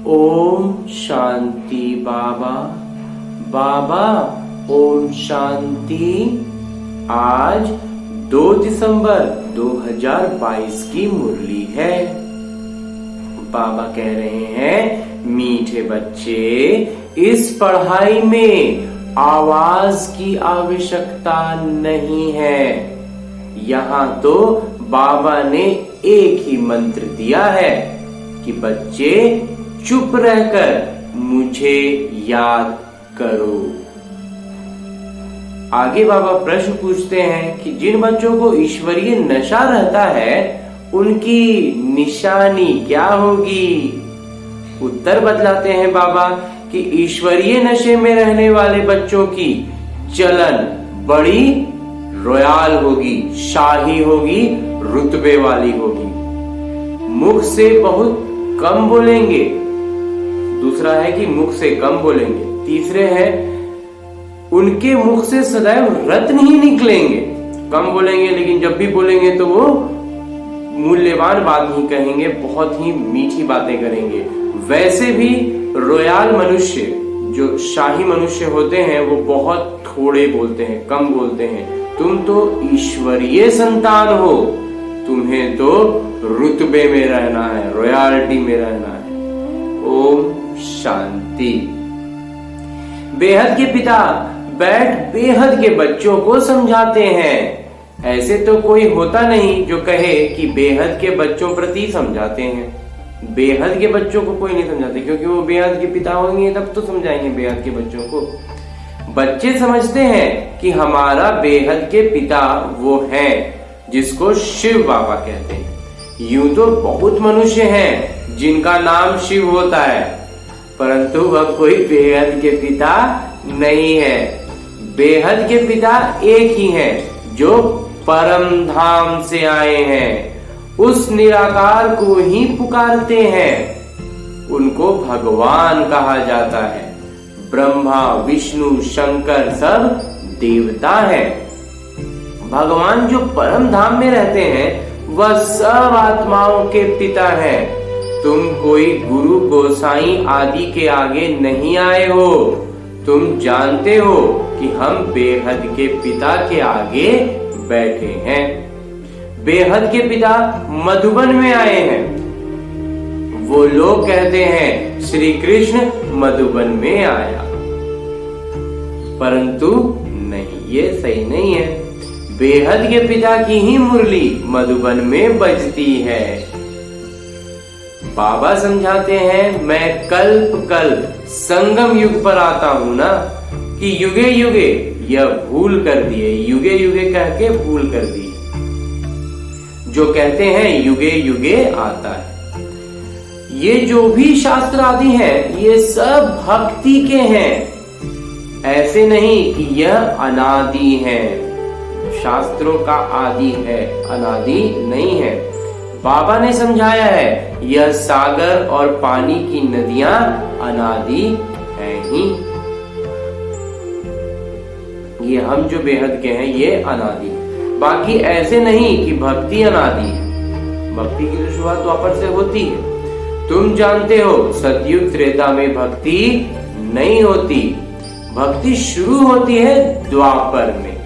ओम शांति बाबा। बाबा ओम शांति। आज 2 दिसंबर 2022 की मुरली है। बाबा कह रहे हैं, मीठे बच्चे, इस पढ़ाई में आवाज की आवश्यकता नहीं है। यहाँ तो बाबा ने एक ही मंत्र दिया है कि बच्चे चुप रहकर मुझे याद करो। आगे बाबा प्रश्न पूछते हैं कि जिन बच्चों को ईश्वरीय नशा रहता है उनकी निशानी क्या होगी। उत्तर बतलाते हैं बाबा कि ईश्वरीय नशे में रहने वाले बच्चों की चलन बड़ी रॉयल होगी, शाही होगी, रुतबे वाली होगी। मुख से बहुत कम बोलेंगे। दूसरा है कि मुख से कम बोलेंगे। तीसरे है उनके मुख से सदैव रत्न ही निकलेंगे। कम बोलेंगे लेकिन जब भी बोलेंगे तो वो मूल्यवान बात ही कहेंगे, बहुत ही मीठी बातें करेंगे। वैसे भी रॉयल मनुष्य, जो शाही मनुष्य होते हैं, वो बहुत थोड़े बोलते हैं, कम बोलते हैं। तुम तो ईश्वरीय संतान हो, तुम्हें तो रुतबे में रहना है, रॉयल्टी में रहना है। ओम शांति। बेहद के पिता बैठ बेहद के बच्चों को समझाते हैं। ऐसे तो कोई होता नहीं जो कहे कि बेहद के बच्चों प्रति समझाते हैं। बेहद के बच्चों को कोई नहीं समझाते, क्योंकि वो बेहद के पिता होंगे तब तो समझाएंगे बेहद के बच्चों को। बच्चे समझते हैं कि हमारा बेहद के पिता वो है जिसको शिव बाबा कहते हैं। यूं तो बहुत मनुष्य हैं जिनका नाम शिव होता है, परंतु वह कोई बेहद के पिता नहीं है। बेहद के पिता एक ही हैं जो परम धाम से आए हैं, उस निराकार को ही पुकारते हैं। उनको भगवान कहा जाता है। ब्रह्मा विष्णु शंकर सब देवता है। भगवान जो परम धाम में रहते हैं वह सब आत्माओं के पिता हैं। तुम कोई गुरु गोसाई आदि के आगे नहीं आए हो। तुम जानते हो कि हम बेहद के पिता के आगे बैठे हैं। बेहद के पिता मधुबन में आए हैं। वो लोग कहते हैं श्री कृष्ण मधुबन में आया, परंतु नहीं, ये सही नहीं है। बेहद के पिता की ही मुरली मधुबन में बजती है। बाबा समझाते हैं, मैं कल्प कल्प संगम युग पर आता हूं ना, कि युगे युगे यह भूल कर दिए। युगे युगे कह के भूल कर दी। जो कहते हैं युगे युगे आता है। ये जो भी शास्त्र आदि हैं, ये सब भक्ति के हैं। ऐसे नहीं कि यह अनादि है। शास्त्रों का आदि है, अनादि नहीं है। बाबा ने समझाया है, यह सागर और पानी की नदियां अनादि है ही। ये हम जो बेहद के हैं ये अनादि। बाकी ऐसे नहीं कि भक्ति अनादि है। भक्ति की तो शुरुआत द्वापर से होती है। तुम जानते हो सतयुग त्रेता में भक्ति नहीं होती। भक्ति शुरू होती है द्वापर में।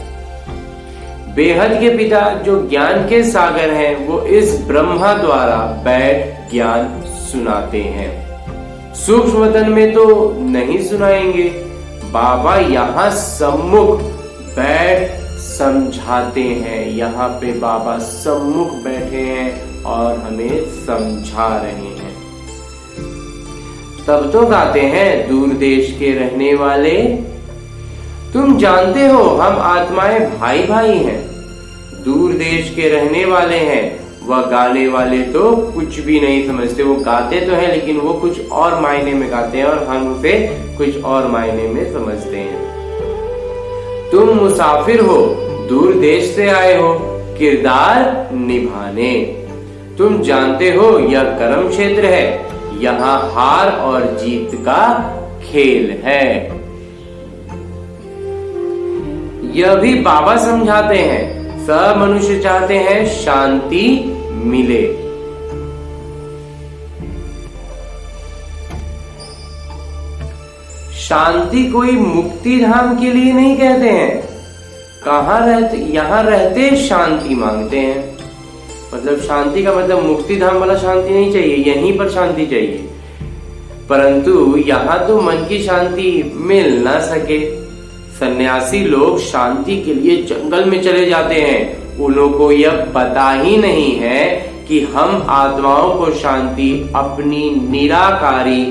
बेहद के पिता जो ज्ञान के सागर हैं, वो इस ब्रह्मा द्वारा बैठ ज्ञान सुनाते हैं। सूक्ष्म वतन में तो नहीं सुनाएंगे। बाबा यहाँ सम्मुख बैठ समझाते हैं। यहाँ पे बाबा सम्मुख बैठे हैं और हमें समझा रहे हैं। तब तो गाते हैं, दूर देश के रहने वाले, तुम जानते हो हम आत्माएं भाई भाई हैं। दूर देश के रहने वाले हैं। वह गाने वाले तो कुछ भी नहीं समझते। वो गाते तो हैं लेकिन वो कुछ और मायने में गाते हैं और हम उसे कुछ और मायने में समझते हैं। तुम मुसाफिर हो, दूर देश से आए हो किरदार निभाने। तुम जानते हो यह कर्म क्षेत्र है। यहाँ हार और जीत का खेल है। यह भी बाबा समझाते हैं। सब मनुष्य चाहते हैं शांति मिले। शांति कोई मुक्ति धाम के लिए नहीं कहते हैं। कहाँ रहते, यहाँ रहते शांति मांगते हैं। मतलब शांति का मतलब मुक्ति धाम वाला शांति नहीं चाहिए, यहीं पर शांति चाहिए। परंतु यहाँ तो मन की शांति मिल ना सके। सन्यासी लोग शांति के लिए जंगल में चले जाते हैं। उन लोगों को यह पता ही नहीं है कि हम आत्माओं को शांति अपनी निराकारी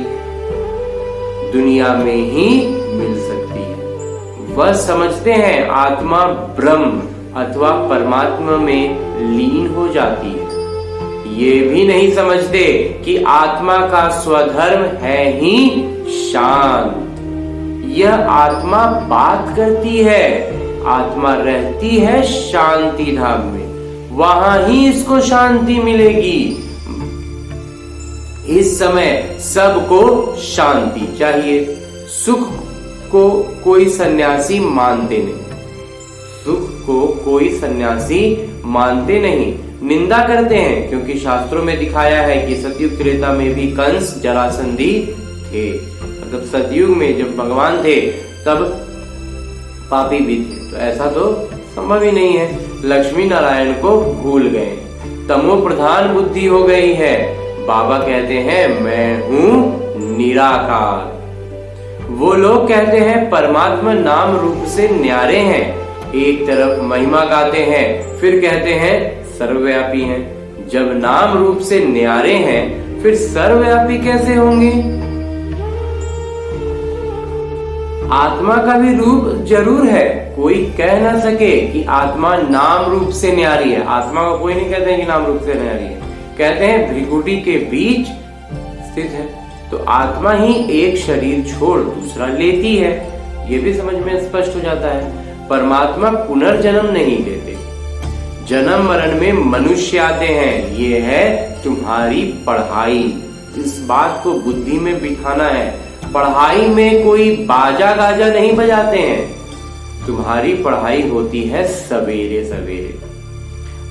दुनिया में ही मिल सकती है। वह समझते हैं आत्मा ब्रह्म अथवा परमात्मा में लीन हो जाती है। ये भी नहीं समझते कि आत्मा का स्वधर्म है ही शांत। यह आत्मा बात करती है, आत्मा रहती है शांति धाम में, वहां ही इसको शांति मिलेगी। इस समय सबको शांति चाहिए। सुख को कोई सन्यासी मानते नहीं, सुख को कोई सन्यासी मानते नहीं, निंदा करते हैं। क्योंकि शास्त्रों में दिखाया है कि सतयुग त्रेता में भी कंस जरासंधी थे। मतलब सतयुग में जब भगवान थे तब पापी भी थे, तो ऐसा तो संभव ही नहीं है। लक्ष्मी नारायण को भूल गए, तमो प्रधान बुद्धि हो गई है। बाबा कहते हैं मैं हूं निराकार। वो लोग कहते हैं परमात्मा नाम रूप से न्यारे हैं। एक तरफ महिमा गाते हैं, फिर कहते हैं सर्वव्यापी हैं। जब नाम रूप से न्यारे हैं, फिर सर्वव्यापी कैसे होंगे? आत्मा का भी रूप जरूर है। कोई कह ना सके कि आत्मा नाम रूप से न्यारी है। आत्मा को कोई नहीं कहते कि नाम रूप से न्यारी है, कहते हैं भ्रिकुटी के बीच स्थित है। तो आत्मा ही एक शरीर छोड़ दूसरा लेती है, ये भी समझ में स्पष्ट हो जाता है। परमात्मा पुनर्जन्म नहीं लेते, जन्म मरण में मनुष्य आते हैं। ये है तुम्हारी पढ़ाई। इस बात को बुद्धि में बिठाना है। पढ़ाई में कोई बाजा गाजा नहीं बजाते हैं। तुम्हारी पढ़ाई होती है सवेरे सवेरे।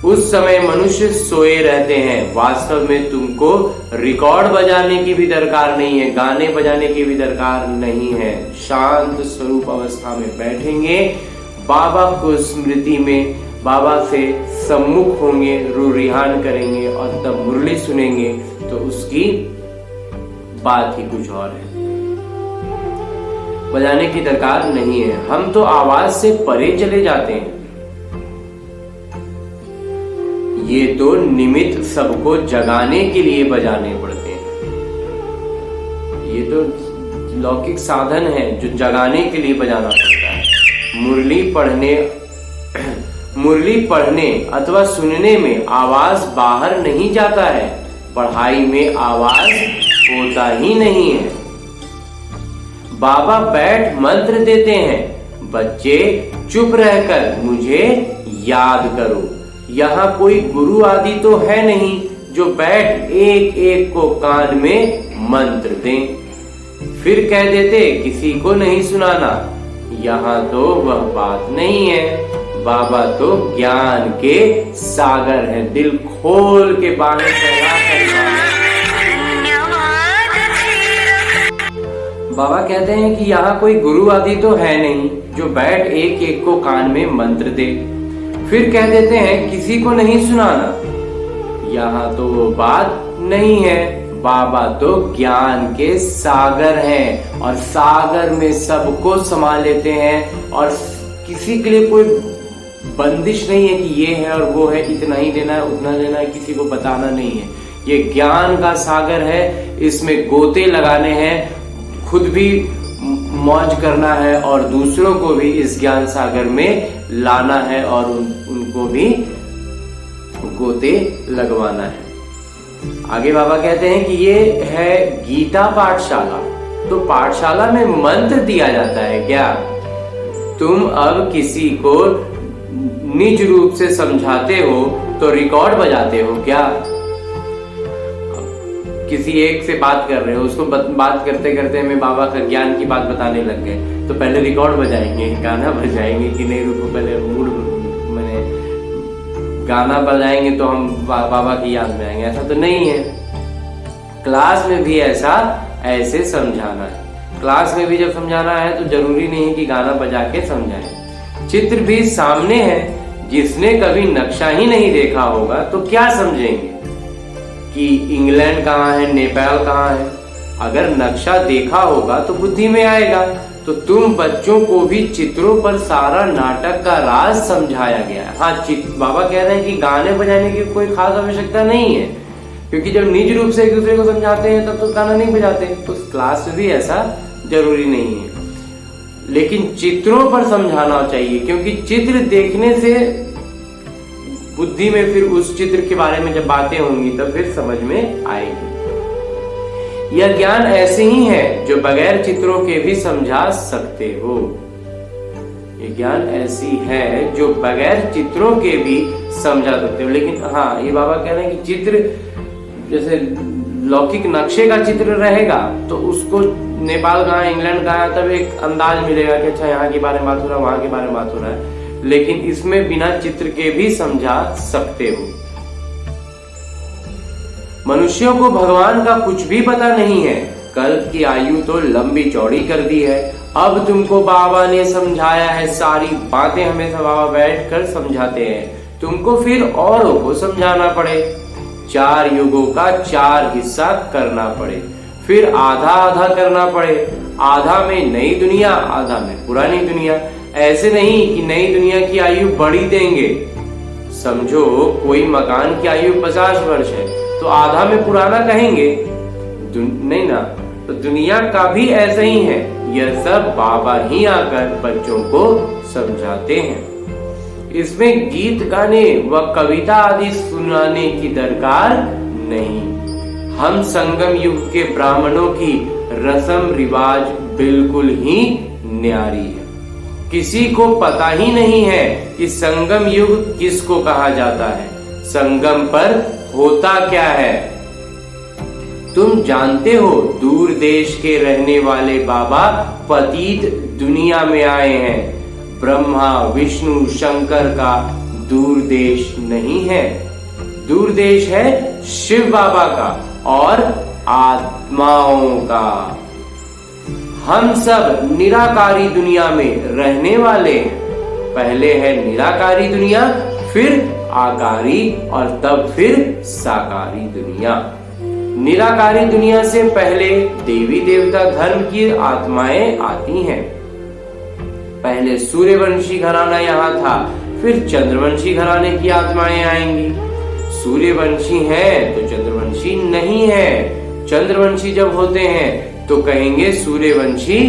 उस समय मनुष्य सोए रहते हैं। वास्तव में तुमको रिकॉर्ड बजाने की भी दरकार नहीं है, गाने बजाने की भी दरकार नहीं है। शांत स्वरूप अवस्था में बैठेंगे, बाबा को स्मृति में बाबा से सम्मुख होंगे, रुरिहान करेंगे और तब मुरली सुनेंगे, तो उसकी बात ही कुछ और है। बजाने की दरकार नहीं है। हम तो आवाज से परे चले जाते हैं। ये तो निमित्त सबको जगाने के लिए बजाने पड़ते हैं। ये तो लौकिक साधन है जो जगाने के लिए बजाना पड़ता है। मुरली पढ़ने अथवा सुनने में आवाज बाहर नहीं जाता है। पढ़ाई में आवाज होता ही नहीं है। बाबा बैठ मंत्र देते हैं, बच्चे चुप रहकर मुझे याद करो। यहाँ कोई गुरु आदि तो है नहीं जो बैठ एक एक को कान में मंत्र दें, फिर कह देते किसी को नहीं सुनाना। यहाँ तो वह बात नहीं है। बाबा तो ज्ञान के सागर है, दिल खोल के बाहें फैला कर। बाबा कहते हैं कि यहाँ कोई गुरु आदि तो है नहीं जो बैठ एक एक को कान में मंत्र दे, फिर कह देते हैं किसी को नहीं सुनाना। यहाँ तो वो बात नहीं है। बाबा तो ज्ञान के सागर हैं और सागर में सबको समा लेते हैं और किसी के लिए कोई बंदिश नहीं है कि ये है और वो है, इतना ही देना है उतना देना है, किसी को बताना नहीं है। ये ज्ञान का सागर है, इसमें गोते लगाने हैं, खुद भी मौज करना है और दूसरों को भी इस ज्ञान सागर में लाना है और उनको भी गोते लगवाना है। आगे बाबा कहते हैं कि ये है गीता पाठशाला। तो पाठशाला में मंत्र दिया जाता है क्या? तुम अब किसी को निज रूप से समझाते हो तो रिकॉर्ड बजाते हो क्या? किसी एक से बात कर रहे हो, उसको बात करते करते हमें बाबा का ज्ञान की बात बताने लग गए, तो पहले रिकॉर्ड बजाएंगे, गाना बजाएंगे कि नहीं? रुको पहले मूड मैंने गाना बजाएंगे तो हम बाबा की याद में आएंगे, ऐसा तो नहीं है। क्लास में भी ऐसे समझाना है। क्लास में भी जब समझाना है तो जरूरी नहीं है कि गाना बजा के समझाएं। चित्र भी सामने है, जिसने कभी नक्शा ही नहीं देखा होगा तो क्या समझेंगे कि इंग्लैंड कहाँ है, नेपाल कहाँ है। अगर नक्शा देखा होगा तो बुद्धि में आएगा। तो तुम बच्चों को भी चित्रों पर सारा नाटक का राज समझाया गया है। हाँ, बाबा कह रहे हैं कि गाने बजाने की कोई खास आवश्यकता नहीं है, क्योंकि जब निज रूप से एक दूसरे को समझाते हैं तब तो गाना नहीं बजाते। तो क्लास में भी ऐसा जरूरी नहीं है, लेकिन चित्रों पर समझाना चाहिए, क्योंकि चित्र देखने से बुद्धि में फिर उस चित्र के बारे में जब बातें होंगी तब फिर समझ में आएगी। यह ज्ञान ऐसे ही है जो बगैर चित्रों के भी समझा सकते हो। ये ज्ञान ऐसी है जो बगैर चित्रों के भी समझा सकते हो। लेकिन हाँ, ये बाबा कह रहे हैं कि चित्र जैसे लौकिक नक्शे का चित्र रहेगा तो उसको नेपाल कहाँ, इंग्लैंड कहाँ, तब एक अंदाज मिलेगा कि अच्छा यहाँ के बारे में बात हो रहा है, वहां के बारे में बात हो रहा है। लेकिन इसमें बिना चित्र के भी समझा सकते हो। मनुष्यों को भगवान का कुछ भी पता नहीं है। कल्प की आयु तो लंबी चौड़ी कर दी है। अब तुमको बाबा ने समझाया है, सारी बातें हमेशा बाबा बैठ कर समझाते हैं। तुमको फिर औरों को समझाना पड़े, 4 युगों का 4 हिस्सा करना पड़े, फिर आधा आधा करना पड़े। आधा में नई दुनिया, आधा में पुरानी दुनिया। ऐसे नहीं कि नई दुनिया की आयु बढ़ी देंगे। समझो कोई मकान की आयु 50 वर्ष है तो आधा में पुराना कहेंगे नहीं ना। तो दुनिया का भी ऐसा ही है। यह सब बाबा ही आकर बच्चों को समझाते हैं। इसमें गीत गाने व कविता आदि सुनाने की दरकार नहीं। हम संगम युग के ब्राह्मणों की रस्म रिवाज बिल्कुल ही न्यारी है। किसी को पता ही नहीं है कि संगम युग किसको कहा जाता है, संगम पर होता क्या है। तुम जानते हो दूर देश के रहने वाले बाबा पतित दुनिया में आए हैं। ब्रह्मा विष्णु शंकर का दूर देश नहीं है, दूर देश है शिव बाबा का और आत्माओं का। हम सब निराकारी दुनिया में रहने वाले हैं। पहले है निराकारी दुनिया, फिर आकारी और तब फिर साकारी दुनिया। निराकारी दुनिया से पहले देवी देवता धर्म की आत्माएं आती हैं। पहले सूर्यवंशी घराना यहाँ था, फिर चंद्रवंशी घराने की आत्माएं आएंगी। सूर्यवंशी हैं तो चंद्रवंशी नहीं है। चंद्रवंशी जब होते हैं तो कहेंगे सूर्यवंशी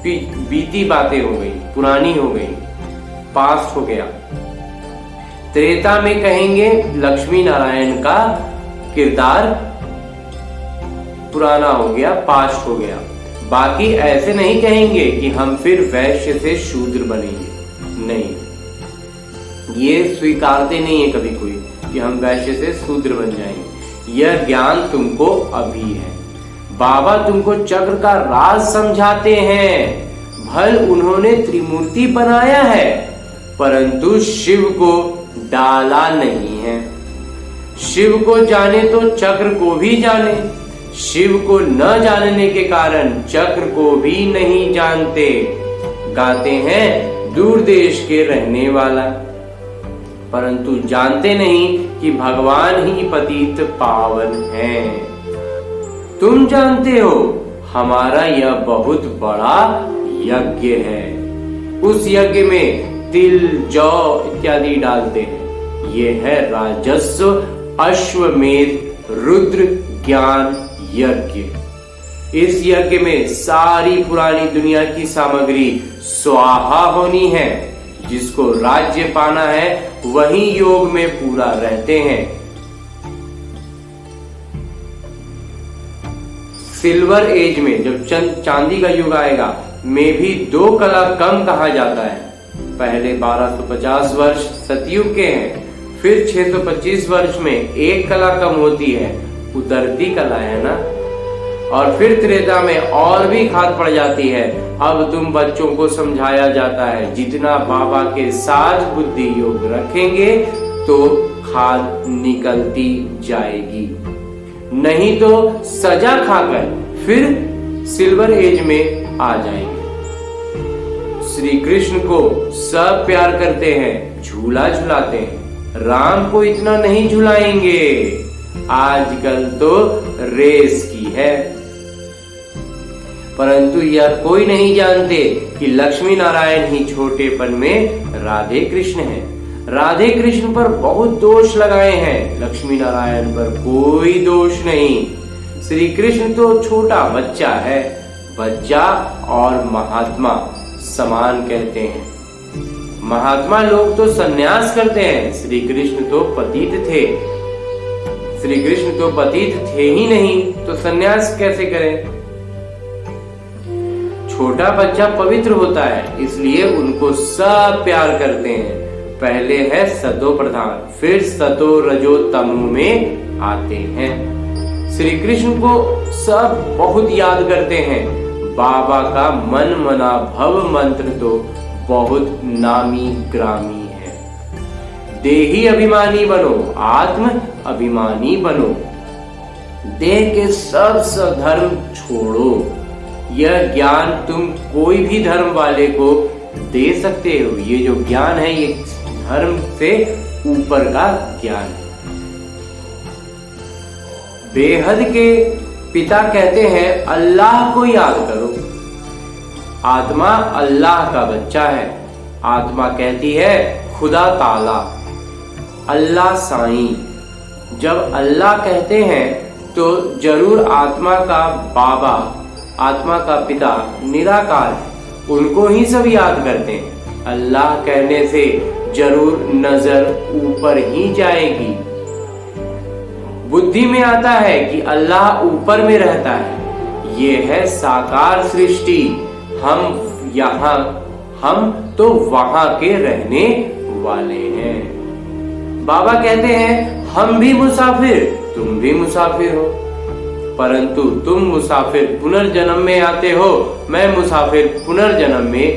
बीती बातें हो गई, पुरानी हो गई, पास्ट हो गया। त्रेता में कहेंगे लक्ष्मी नारायण का किरदार पुराना हो गया, पास्ट हो गया। बाकी ऐसे नहीं कहेंगे कि हम फिर वैश्य से शूद्र बनेंगे, नहीं, ये स्वीकारते नहीं है कभी कोई कि हम वैश्य से शूद्र बन जाएंगे। यह ज्ञान तुमको अभी है। बाबा तुमको चक्र का राज समझाते हैं। भल उन्होंने त्रिमूर्ति बनाया है, परंतु शिव को डाला नहीं है। शिव को जाने तो चक्र को भी जाने। शिव को न जानने के कारण चक्र को भी नहीं जानते। गाते हैं दूर देश के रहने वाला, परंतु जानते नहीं कि भगवान ही पतित पावन है। तुम जानते हो हमारा यह बहुत बड़ा यज्ञ है। उस यज्ञ में तिल जौ इत्यादि डालते हैं। ये है राजस्व अश्वमेध रुद्र ज्ञान यज्ञ। इस यज्ञ में सारी पुरानी दुनिया की सामग्री स्वाहा होनी है। जिसको राज्य पाना है वही योग में पूरा रहते हैं। सिल्वर एज में जब चांदी का युग आएगा में भी 2 कला कम कहा जाता है। पहले 1250 वर्ष सतयुग के हैं, फिर 625 वर्ष में 1 कला कम होती है, उतरती कला है ना। और फिर त्रेता में और भी खाद पड़ जाती है। अब तुम बच्चों को समझाया जाता है जितना बाबा के साथ बुद्धि योग रखेंगे तो खाद निकलती जाएगी, नहीं तो सजा खाकर फिर सिल्वर एज में आ जाएंगे। श्री कृष्ण को सब प्यार करते हैं, झूला झुलाते हैं। राम को इतना नहीं झुलाएंगे, आजकल तो रेस की है। परंतु यह कोई नहीं जानते कि लक्ष्मी नारायण ही छोटेपन में राधे कृष्ण हैं। राधे कृष्ण पर बहुत दोष लगाए हैं, लक्ष्मी नारायण पर कोई दोष नहीं। श्री कृष्ण तो छोटा बच्चा है। बच्चा और महात्मा समान कहते हैं। महात्मा लोग तो सन्यास करते हैं, श्री कृष्ण तो पतित थे। श्री कृष्ण तो पतित थे ही नहीं, तो सन्यास कैसे करें? छोटा बच्चा पवित्र होता है, इसलिए उनको सब प्यार करते हैं। पहले है सतो प्रधान, फिर सतो रजो तमो में आते हैं। श्री कृष्ण को सब बहुत याद करते हैं। बाबा का मन मना भव मंत्र तो बहुत नामी ग्रामी है। देही अभिमानी बनो, आत्म अभिमानी बनो। देह के सब धर्म छोड़ो। यह ज्ञान तुम कोई भी धर्म वाले को दे सकते हो। ये जो ज्ञान है ये धर्म से ऊपर का ज्ञान है। बेहद के पिता कहते हैं अल्लाह को याद करो। आत्मा अल्लाह का बच्चा है। आत्मा कहती है खुदा ताला, अल्लाह साईं। जब अल्लाह कहते हैं तो जरूर आत्मा का बाबा, आत्मा का पिता निराकार है, उनको ही सब याद करते हैं। अल्लाह कहने से जरूर नजर ऊपर ही जाएगी। बुद्धि में आता है कि अल्लाह ऊपर में रहता है। ये है साकार सृष्टि। हम तो वहां के रहने वाले हैं। बाबा कहते हैं हम भी मुसाफिर, तुम भी मुसाफिर हो। परंतु तुम मुसाफिर पुनर्जन्म में आते हो, मैं मुसाफिर पुनर्जन्म में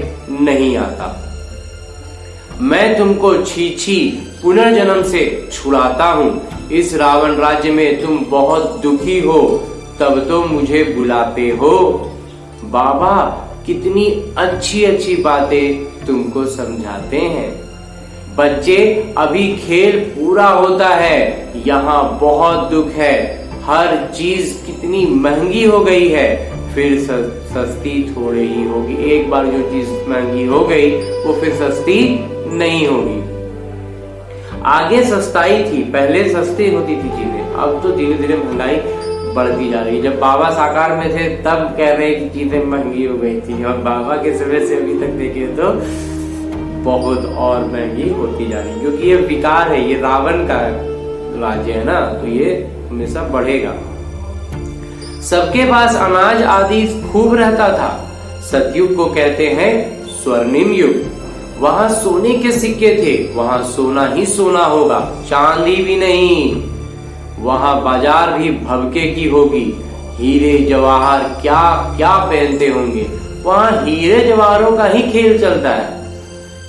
नहीं आता। मैं तुमको छी पुनर्जन्म से छुड़ाता हूँ। इस रावण राज्य में तुम बहुत दुखी हो, तब तो मुझे बुलाते हो। बाबा कितनी अच्छी अच्छी बातें तुमको समझाते हैं। बच्चे अभी खेल पूरा होता है, यहाँ बहुत दुख है। हर चीज कितनी महंगी हो गई है, फिर सस्ती थोड़ी ही होगी। एक बार जो चीज महंगी हो गई वो फिर सस्ती नहीं होगी। आगे सस्ताई थी, पहले सस्ती होती थी चीजें, अब तो धीरे धीरे महंगाई बढ़ती जा रही है। जब बाबा साकार में थे तब कह रहे कि चीजें महंगी हो गई थी, और बाबा के समय से अभी तक देखे तो बहुत और महंगी होती जा रही है। क्योंकि ये विकार है, ये रावण का राज्य है ना, तो ये हमेशा बढ़ेगा। सबके पास अनाज आदि खूब रहता था। सतयुग को कहते हैं स्वर्णिम युग। वहां सोने के सिक्के थे, वहां सोना ही सोना होगा, चांदी भी नहीं। वहां बाजार भी भभके की होगी। हीरे जवाहर क्या क्या पहनते होंगे। वहां हीरे जवाहरों का ही खेल चलता है।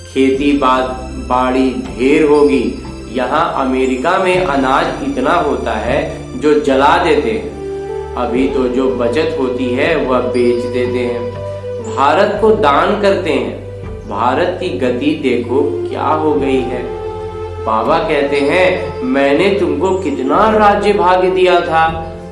खेती बाड़ी ढेर होगी। यहाँ अमेरिका में अनाज इतना होता है जो जला देते हैं। अभी तो जो बचत होती है वह बेच देते हैं। भारत को दान करते हैं। भारत की गति देखो क्या हो गई है। बाबा कहते हैं मैंने तुमको कितना राज्य भाग्य दिया था।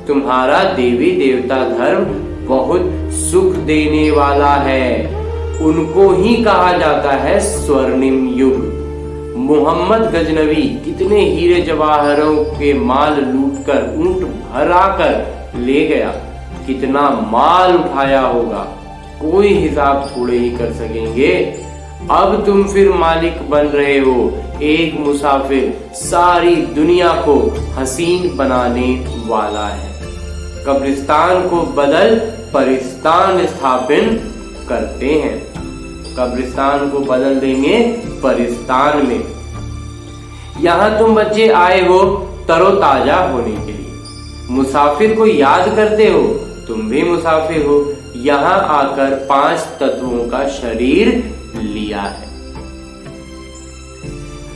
तुम्हारा देवी देवता धर्म बहुत सुख देने वाला है। उनको ही कहा जाता है स्वर्णिम युग। मोहम्मद गजनवी कितने हीरे जवाहरों के माल लूटकर ऊंट भरा कर ले गया। कितना माल उठाया होगा, कोई हिसाब थोड़े ही कर सकेंगे। अब तुम फिर मालिक बन रहे हो। एक मुसाफिर सारी दुनिया को हसीन बनाने वाला है। कब्रिस्तान को बदल परिस्तान स्थापित करते हैं। कब्रिस्तान को बदल देंगे परिस्तान में। यहाँ तुम बच्चे आए हो तरोताजा होने के लिए। मुसाफिर को याद करते हो, तुम भी मुसाफिर हो। यहाँ आकर 5 तत्वों का शरीर लिया है।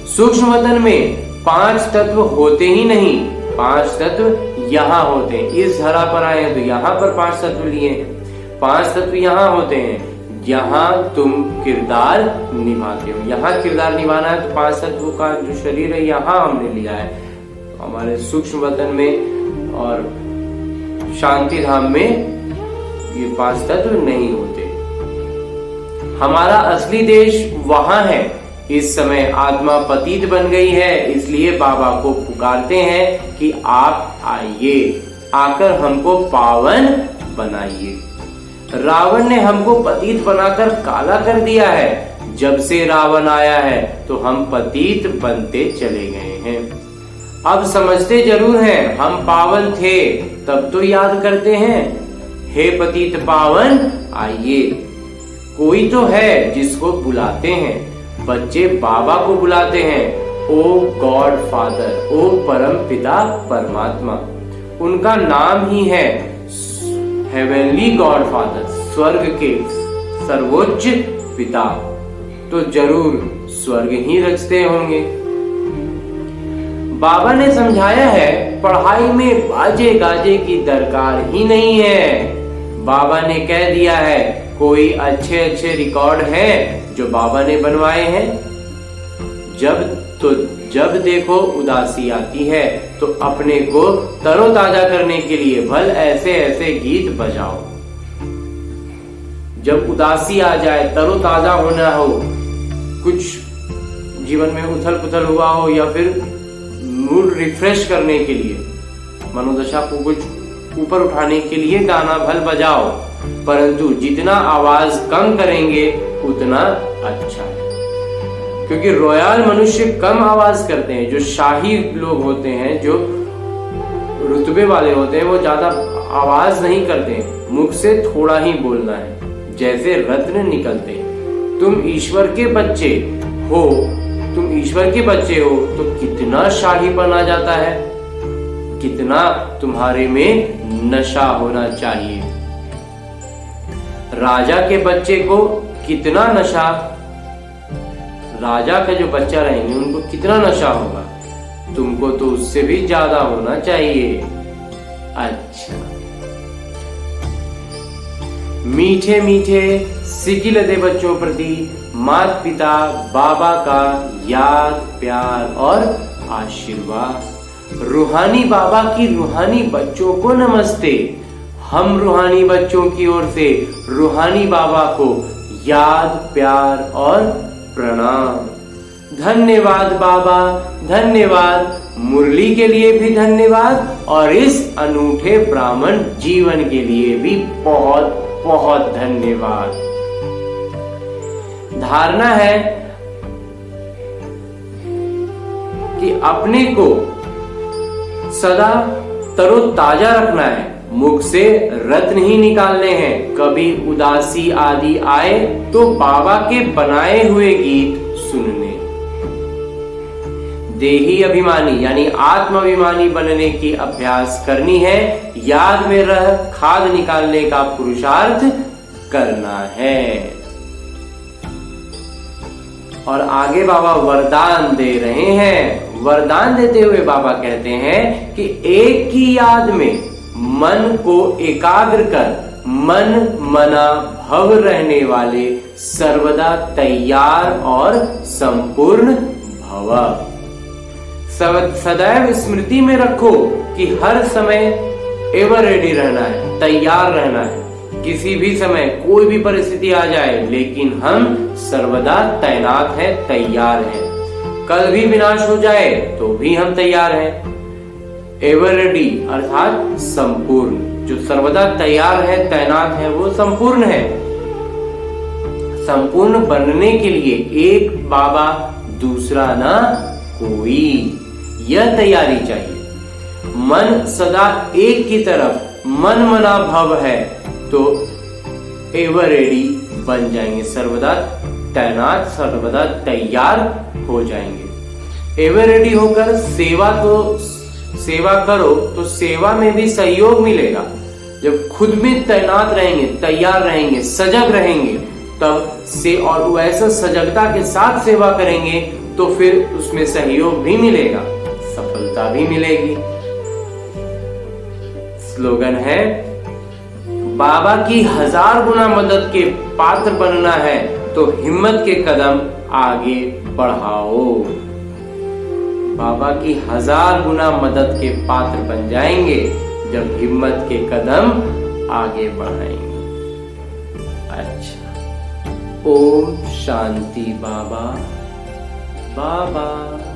सूक्ष्म वतन में 5 तत्व होते ही नहीं, 5 तत्व यहाँ होते हैं। इस धरा पर आए हैं तो यहाँ पर 5 तत्व लिए हैं। 5 तत्व यहाँ होते हैं, यहाँ तुम किरदार निभाते हो। यहाँ किरदार निभाना है तो 5 तत्वों का जो शरीर है यहाँ हमने लिया है। हमारे सूक्ष्म वतन में और शांति धाम में ये 5 तत्व नहीं होते। हमारा असली देश वहां है। इस समय आत्मा पतित बन गई है, इसलिए बाबा को पुकारते हैं कि आप आइए, आकर हमको पावन बनाइए। रावण ने हमको पतित बनाकर काला कर दिया है। जब से रावण आया है तो हम पतित बनते चले गए हैं। अब समझते जरूर हैं, हम पावन थे तब तो याद करते हैं। हे पतित पावन आइए। कोई तो है जिसको बुलाते हैं। बच्चे बाबा को बुलाते हैं, ओ गॉड फादर, ओ परम पिता परमात्मा। उनका नाम ही है हेवनली गॉड फादर, स्वर्ग के सर्वोच्च पिता। तो जरूर स्वर्ग ही रचते होंगे। बाबा ने समझाया है, पढ़ाई में बाजे गाजे की दरकार ही नहीं है। बाबा ने कह दिया है, कोई अच्छे अच्छे रिकॉर्ड हैं जो बाबा ने बनवाए हैं। जब देखो उदासी आती है तो अपने को तरोताजा करने के लिए भल ऐसे ऐसे गीत बजाओ। जब उदासी आ जाए, तरोताजा होना हो, कुछ जीवन में उथल पुथल हुआ हो या फिर मूड रिफ्रेश करने के लिए, मनोदशा को कुछ ऊपर उठाने के लिए गाना भल बजाओ, परंतु जितना आवाज कम करेंगे उतना अच्छा है। क्योंकि रॉयल मनुष्य कम आवाज करते हैं। जो शाही लोग होते हैं, जो रुतबे वाले होते हैं, वो ज्यादा आवाज नहीं करते, मुख से थोड़ा ही बोलना है, जैसे रत्न निकलते हैं। तुम ईश्वर के बच्चे हो, तो कितना शाहीपन आ जाता है, कितना तुम्हारे में नशा होना चाहिए। राजा के बच्चे को कितना नशा, राजा का जो बच्चा रहेंगे उनको कितना नशा होगा, तुमको तो उससे भी ज्यादा होना चाहिए। अच्छा, मीठे मीठे सिकिलते बच्चों प्रति माता पिता बाबा का याद प्यार और आशीर्वाद। रूहानी बाबा की रूहानी बच्चों को नमस्ते। हम रूहानी बच्चों की ओर से रूहानी बाबा को याद प्यार और प्रणाम। धन्यवाद बाबा, धन्यवाद। मुरली के लिए भी धन्यवाद और इस अनूठे ब्राह्मण जीवन के लिए भी बहुत बहुत धन्यवाद। धारणा है कि अपने को सदा तरोताजा रखना है, मुख से रत्न ही निकालने हैं। कभी उदासी आदि आए तो बाबा के बनाए हुए गीत सुनने। देही अभिमानी यानी आत्माभिमानी बनने की अभ्यास करनी है। याद में रह खाद निकालने का पुरुषार्थ करना है। और आगे बाबा वरदान दे रहे हैं। वरदान देते हुए बाबा कहते हैं कि एक की याद में मन को एकाग्र कर मन मना भव रहने वाले सर्वदा तैयार और संपूर्ण भव। सदैव स्मृति में रखो कि हर समय एवर रेडी रहना है, तैयार रहना है। किसी भी समय कोई भी परिस्थिति आ जाए, लेकिन हम सर्वदा तैनात हैं, तैयार हैं। कल भी विनाश हो जाए तो भी हम तैयार हैं। एवर रेडी अर्थात संपूर्ण। जो सर्वदा तैयार है, तैनात है, वो संपूर्ण है। संपूर्ण बनने के लिए एक बाबा दूसरा ना कोई, यह तैयारी चाहिए। मन सदा एक की तरफ मन मना भव है तो एवर रेडी बन जाएंगे, सर्वदा तैनात, सर्वदा तैयार हो जाएंगे। एवर रेडी होकर सेवा करो तो सेवा में भी सहयोग मिलेगा। जब खुद में तैनात रहेंगे, तैयार रहेंगे, सजग रहेंगे, तब से और वैसा सजगता के साथ सेवा करेंगे तो फिर उसमें सहयोग भी मिलेगा, सफलता भी मिलेगी। स्लोगन है, बाबा की 1000 गुना मदद के पात्र बनना है तो हिम्मत के कदम आगे बढ़ाओ। बाबा की 1000 गुना मदद के पात्र बन जाएंगे जब हिम्मत के कदम आगे बढ़ाएंगे। अच्छा, ओम शांति बाबा। बाबा।